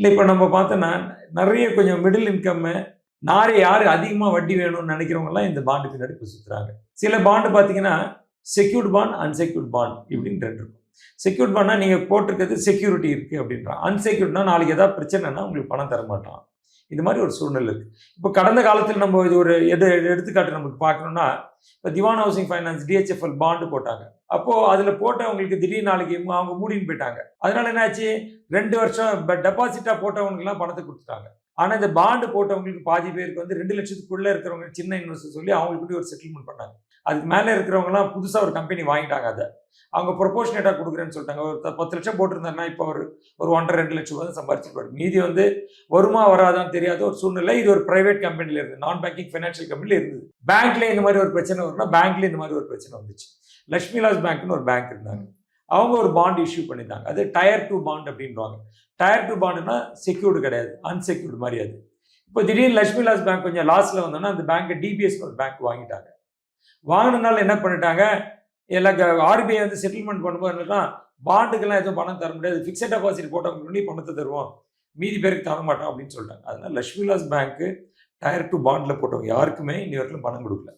இல்லை இப்போ நம்ம பார்த்தோன்னா நிறைய கொஞ்சம் மிடில் இன்கம்மு யார் அதிகமாக வட்டி வேணும்னு நினைக்கிறவங்கலாம் இந்த பாண்டு பின்னாடி இப்போ சுற்றுறாங்க. சில பாண்டு பார்த்தீங்கன்னா செக்யூர்ட் பாண்ட், அன்செக்யூர்ட் பாண்ட் இப்படின்னு ரெண்டு இருக்கும். செக்யூர்ட் பாண்ட்னா நீங்கள் போட்டிருக்கிறது செக்யூரிட்டி இருக்குது அப்படின்றான். அன்செக்யூர்ட்னா நாளைக்கு ஏதாவது பிரச்சனைனா உங்களுக்கு பணம் தர மாட்டான். இது மாதிரி ஒரு சூழ்நிலை இருக்குது. இப்போ கடந்த காலத்தில் நம்ம இது ஒரு எடுத்துக்காட்டு நமக்கு பார்க்கணும்னா, இப்போ திவான் ஹவுசிங் ஃபைனான்ஸ் டிஹெச்எஃப்எல் பாண்டு போட்டாங்க. அப்போது அதில் போட்டவங்களுக்கு திடீர்னு நாளைக்கு அவங்க மூடின்னு போயிட்டாங்க. அதனால என்னாச்சு, 2 வருஷம் டெபாசிட்டாக போட்டவங்களுக்குலாம் பணத்தை கொடுத்துட்டாங்க. ஆனால் இந்த பாண்டு போட்டவங்களுக்கு பாதி பேருக்கு வந்து 2 லட்சத்துக்குள்ளே இருக்கிறவங்க சின்ன இன்வெஸ்டர் சொல்லி அவங்களுக்கு ஒரு செட்டில்மெண்ட் பண்ணாங்க. அதுக்கு மேலே இருக்கிறவங்கலாம் புதுசாக ஒரு கம்பெனி வாங்கிட்டாங்க. அதை அவங்க ப்ரொபோஷனேட்டாக கொடுக்குறேன்னு சொல்லிட்டாங்க. ஒரு 10 லட்சம் போட்டிருந்தாருன்னா இப்போ ஒரு 1.5-2 லட்சம் ரூபாய் சம்பாரிச்சுப்பாரு. மீதி வந்து வருமா வராதான்னு தெரியாத ஒரு சூழ்நிலை. இது ஒரு பிரைவேட் கம்பெனியில் இருந்தது, நான் பேங்கிங் ஃபைனான்ஷியல் கம்பெனியில் இருந்தது. பேங்க்ல இந்த மாதிரி ஒரு பிரச்சனை வரும்னா பேங்க்ல இந்த மாதிரி ஒரு பிரச்சனை வந்துச்சு. லட்சுமி விலாஸ் பேங்க்னு ஒரு பேங்க் இருந்தாங்க. அவங்க ஒரு பாண்ட் இஷ்யூ பண்ணிட்டாங்க. அது டயர் 2 பாண்ட் அப்படின்வாங்க. டயர் 2 பாண்டுனா செக்யூர்டு கிடையாது, அன்செக்யூர்டு மாதிரி. அது இப்போ திடீர்னு லட்சுமி விலாஸ் பேங்க் கொஞ்சம் லாஸ்ல வந்தோன்னா அந்த பேங்க்கை டிபிஎஸ் ஒரு பேங்க் வாங்கிட்டாங்க. வாங்கினதுனால என்ன பண்ணிட்டாங்க, எனக்கு ஆர்பிஐ வந்து செட்டில்மெண்ட் பண்ணும்போது என்னன்னா, பாண்டுக்கெல்லாம் எதுவும் பணம் தர முடியாது, ஃபிக்ஸட் டெபாசிட் போட்டவங்களுக்கு பணத்தை தருவோம், மீதி பேருக்கு தர மாட்டோம் அப்படின்னு சொல்லிட்டாங்க. அதனால லட்சுமி விலாஸ் பேங்க்கு டயர் 2 பாண்டில் போட்டவங்க யாருக்குமே இன்னி வரைக்கும் பணம் கொடுக்கல.